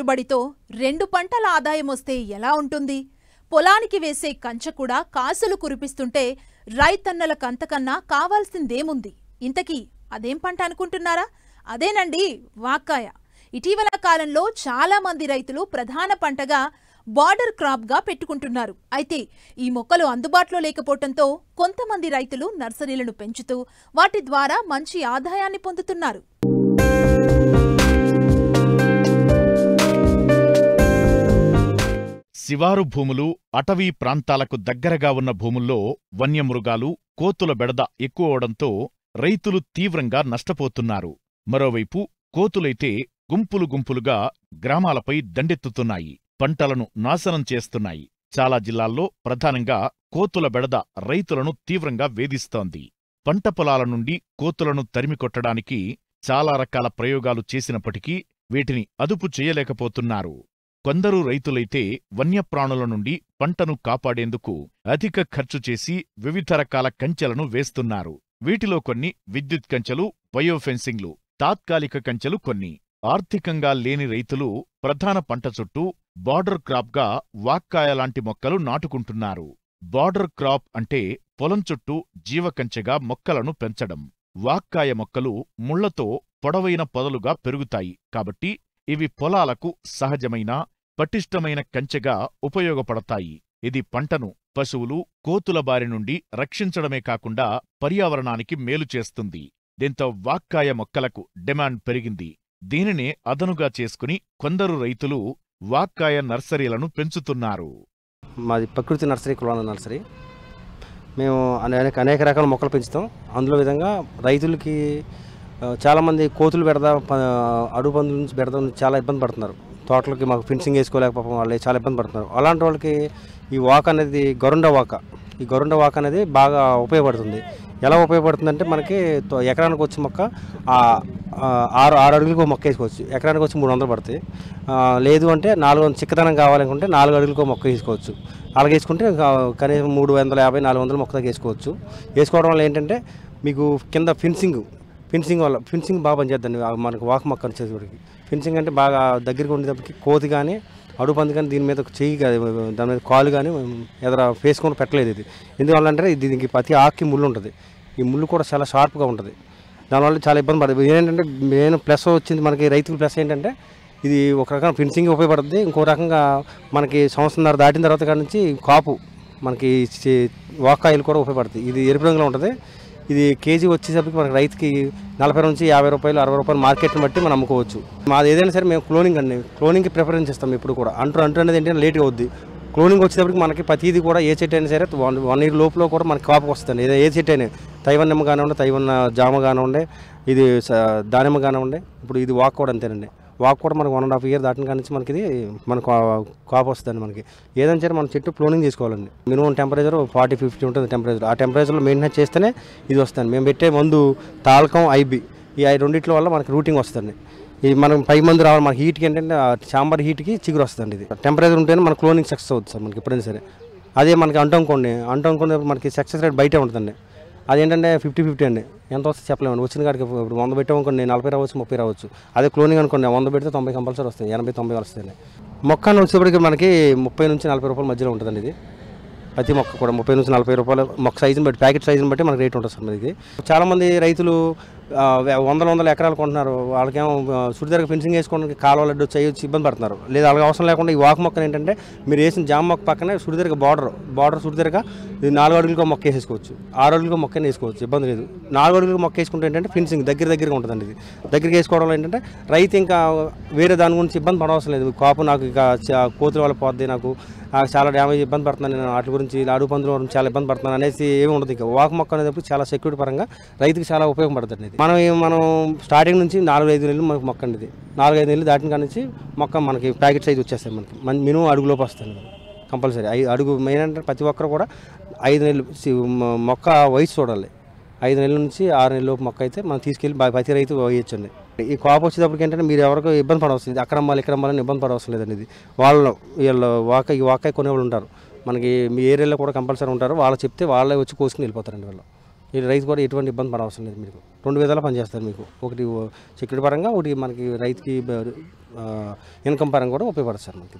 పెట్టుబడితో 2 పంటల ఆదాయం వస్తే ఎలా ఉంటుంది? పొలానికి వేసే కంచె కూడా కాసులు కురిపిస్తుంటే రైతన్నలకంతకన్నా కావాల్సిందేముంది? ఇంతకీ అదేం పంట అనుకుంటున్నారా? అదేనండి వాక్కాయ. ఇటీవల కాలంలో చాలా మంది రైతులు ప్రధాన పంటగా బార్డర్ క్రాప్ గా పెట్టుకుంటున్నారు. అయితే ఈ మొక్కలు అందుబాటులో లేకపోవడంతో కొంతమంది రైతులు నర్సరీలను పెంచుతూ వాటి ద్వారా మంచి ఆదాయాన్ని పొందుతున్నారు. శివారు భూములు, అటవీ ప్రాంతాలకు దగ్గరగా ఉన్న భూముల్లో వన్యమృగాలు, కోతుల బెడద ఎక్కువవడంతో రైతులు తీవ్రంగా నష్టపోతున్నారు. మరోవైపు కోతులైతే గుంపులు గుంపులుగా గ్రామాలపై దండెత్తుతున్నాయి, పంటలను నాశనం చేస్తున్నాయి. చాలా జిల్లాల్లో ప్రధానంగా కోతుల బెడద రైతులను తీవ్రంగా వేధిస్తోంది. పంట పొలాల నుండి కోతులను తరిమికొట్టడానికి చాలా రకాల ప్రయోగాలు చేసినప్పటికీ వీటిని అదుపు చేయలేకపోతున్నారు. కొందరు రైతులైతే వన్యప్రాణుల నుండి పంటను కాపాడేందుకు అధిక ఖర్చు చేసి వివిధ రకాల కంచెలను వేస్తున్నారు. వీటిలో కొన్ని విద్యుత్ కంచెలు, బయోఫెన్సింగ్లు, తాత్కాలిక కంచెలు కొన్ని. ఆర్థికంగా లేని రైతులు ప్రధాన పంట చుట్టూ బార్డర్ క్రాప్గా వాక్కాయ లాంటి మొక్కలు నాటుకుంటున్నారు. బార్డర్ క్రాప్ అంటే పొలం చుట్టూ జీవకంచెగా మొక్కలను పెంచడం. వాక్కాయ మొక్కలు ముళ్లతో పొడవైన పొదలుగా పెరుగుతాయి కాబట్టి ఇవి పొలాలకు సహజమైన, పటిష్టమైన కంచెగా ఉపయోగపడతాయి. ఇది పంటను పశువులు, కోతుల బారి నుండి రక్షించడమే కాకుండా పర్యావరణానికి మేలు చేస్తుంది. దీంతో వాక్కాయ మొక్కలకు డిమాండ్ పెరిగింది. దీనినే అదనుగా చేసుకుని కొందరు రైతులు వాక్కాయ నర్సరీలను పెంచుతున్నారు. మాది ప్రకృతి నర్సరీ, కులాన నర్సరీ. మేము అనేక రకాల మొక్కలు పెంచుతాం. అందులో విధంగా రైతులకి చాలామంది కోతులు బెడద, అడుగు పందుల నుంచి బెడద చాలా ఇబ్బంది పడుతున్నారు. తోటలకి మాకు ఫెన్సింగ్ వేసుకోలేకపోవడం వాళ్ళు చాలా ఇబ్బంది పడుతున్నారు. అలాంటి వాళ్ళకి ఈ వాక్ అనేది ఈ గరుండ వాక్ అనేది బాగా ఉపయోగపడుతుంది. ఎలా ఉపయోగపడుతుందంటే మనకి ఎకరానికి వచ్చి మొక్క 6 అడుగులకు మొక్క వేసుకోవచ్చు. ఎకరానికి వచ్చి 300 పడతాయి. లేదు అంటే 400 చిక్కదనం కావాలనుకుంటే 4 అడుగులకు మొక్క వేసుకోవచ్చు. అలాగే వేసుకుంటే కనీసం 350, 400 మొక్క దాకా వేసుకోవచ్చు. వేసుకోవడం వల్ల ఏంటంటే మీకు కింద ఫెన్సింగ్ బాగా పనిచేద్దండి. మనకు వాక్ మొక్క వచ్చేసరికి ఫెన్సింగ్ అంటే బాగా దగ్గరికి ఉండేటప్పటికి కోతి కానీ, అడుగు పంది కానీ దీని మీద చెయ్యి కానీ, దాని మీద కాలు కానీ ఎదుర వేసుకొని పెట్టలేదు. ఇది ఎందువల్లంటే దీనికి ప్రతి ఆకుకి ముళ్ళు ఉంటుంది. ఈ ముళ్ళు కూడా చాలా షార్ప్గా ఉంటుంది. దానివల్ల చాలా ఇబ్బంది పడుతుంది. ఏంటంటే మెయిన్ ప్లస్ వచ్చింది మనకి రైతుల ప్లస్ ఏంటంటే ఇది ఒక రకంగా ఫెన్సింగ్ ఉపయోగపడుతుంది. ఇంకో రకంగా మనకి సంవత్సరంన్నర దాటిన తర్వాత కాడ నుంచి కాపు మనకి వాక్కాయలు కూడా ఉపయోగపడుతుంది. ఇది ఎరుపు రంగులో ఉంటుంది. ఇది కేజీ వచ్చేసరికి మనకి రైతుకి 40 నుంచి 50 రూపాయలు, 60 రూపాయలు మార్కెట్ని బట్టి మనం అమ్ముకోవచ్చు. మాది ఏదైనా సరే మేము క్లోనింగ్కి ప్రిఫరెన్స్ ఇస్తాం. ఇప్పుడు కూడా అంటూ అనేది ఏంటంటే లేట్గా అవుద్ది. క్లోనింగ్ వచ్చేటప్పటికి మనకి ప్రతిదీ కూడా ఏ చెట్టు అయినా సరే 1 year లోపల కూడా మనకి కాపు వస్తుంది. ఏ చెట్టు అయినా తైవన్ నిమ్మ కానివ్వండి, తైవన్ జామ కానివ్వండి, ఇది దానిమ్మ కానివ్వండి. ఇప్పుడు ఇది వాక్ కూడా అంతేనండి. వాక్ కూడా మనకు 1.5 year దాటిన కాడి నుంచి మనకి ఇది మనకు కాపు వస్తుందండి. మనకి ఏదైనా సరే మనం చెట్టు క్లోనింగ్ చేసుకోవాలండి. మినిమం టెంపరేచర్ 40-50 ఉంటుంది టెంపరేచర్. ఆ టెంపరేచర్లో మెయింటైన్ చేస్తేనే ఇది వస్తుంది. మేము పెట్టే మందు తాళకం, ఐబి ఈ రెండింటి వల్ల మనకి రూటింగ్ వస్తుంది. ఇది మనం 5 మంది రావాలి. మనకి హీట్కి ఏంటంటే చాంబర్ హీట్కి చిగురు వస్తుంది. ఇది టెంపరేచర్ ఉంటేనే మన క్లోనింగ్ సక్సెస్ అవుతుంది సార్ మనకి ఎప్పుడైనా సరే. అదే మనకి అంటుకోండి మనకి సక్సెస్ రేట్ బయటే ఉంటుందండి. అదేంటంటే 50-50 అండి. ఎంత వస్తే చెప్పలేమండి. వచ్చిన కాడికి ఇప్పుడు 100 పెట్టామనుకోండి 40 రావచ్చు, 30 రావచ్చు. అదే క్లోనింగ్ అనుకోండి 100 పెడితే 90 కంపల్సరీ వస్తాయి, 80-90 వస్తాయండి. మొక్క వచ్చేప్పటికి మనకి 30 నుంచి 40 రూపాయల మధ్యలో ఉంటుందండి. ఇది ప్రతి మొక్క కూడా 30 నుంచి 40 రూపాయలు మొక్క సైజుని బట్టి, ప్యాకెట్ సైజుని బట్టి మనకి రేట్ ఉంటుంది సార్. ఇది చాలామంది రైతులు 100 ఎకరాలు కొంటున్నారు. వాళ్ళకేమో సుడిదారికి ఫెన్సింగ్ వేసుకోవడానికి కాలువలు అడ్డు చేయొచ్చు, ఇబ్బంది పడుతున్నారు. లేదా అలాగే అవసరం లేకుండా ఈ వాక్ మొక్కను ఏంటంటే మీరు వేసిన జామ మొక్క పక్కనే సుడిదారికి బార్డర్ సుడిదారిగా ఇది 4 అడుగులకు మొక్క వేసేసుకోవచ్చు, 6 అడుగులకు మొక్కని వేసుకోవచ్చు, ఇబ్బంది లేదు. 4 అడుగులకు మొక్క వేసుకుంటే ఏంటంటే ఫెన్సింగ్ దగ్గరగా ఉంటుందండి. ఇది దగ్గరికి వేసుకోవడం ఏంటంటే రైతు ఇంకా వేరే దాని గురించి ఇబ్బంది పడవలసిన లేదు. కాపు నాకు ఇక కోతుల వల్ల పోద్ది, నాకు చాలా డ్యామేజ్ ఇబ్బంది పడుతున్నాను, నేను వాటి గురించి అడుగు పందుల గురించి చాలా ఇబ్బంది పడుతున్నాను అనేసి ఏమి ఉండదు. ఇక వాక్ మొక్క అనేటప్పుడు చాలా సెక్యూరిటీ పరంగా రైతుకి చాలా ఉపయోగపడుతుంది. ఇది మనం స్టార్టింగ్ నుంచి 4-5 నెలలు మనకు మొక్క అండి. ఇది 4-5 నెలలు దాటిన కాడి నుంచి మొక్క మనకి ప్యాకెట్ సైజ్ వచ్చేస్తాయి. మనకి మినిమం అడుగులోపు వస్తుంది కంపల్సరీ. అడుగు మెయిన్ అంటే ప్రతి ఒక్కరు కూడా 5 నెలలు మొక్క వయసు చూడాలి. 5 నెలల నుంచి 6 నెలల లోపు మొక్క అయితే మనం తీసుకెళ్ళి ప్రతి రైతు వేయచ్చండి. ఈ కాపు వచ్చేటప్పటికి ఏంటంటే మీరు ఎవరికి ఇబ్బంది పడవలసింది, అక్కడ అమ్మాలని ఇబ్బంది పడవలసిన లేదండి. ఇది వీళ్ళు ఈ వాకాయ కొనేవాళ్ళు ఉంటారు మనకి, మీ ఏరియాలో కూడా కంపల్సరీ ఉంటారు. వాళ్ళు చెప్తే వాళ్ళే వచ్చి కోసుకుని వెళ్ళిపోతారండి. వాళ్ళు ఈ రైతు కూడా ఎటువంటి ఇబ్బంది పడవసరం లేదు. మీకు 2 విధాలా పనిచేస్తారు. మీకు ఒకటి సెక్యూరిటీ పరంగా, ఒకటి మనకి రైతుకి ఇన్కమ్ పరంగా కూడా ఉపయోగపడుతుంది సార్ మనకి.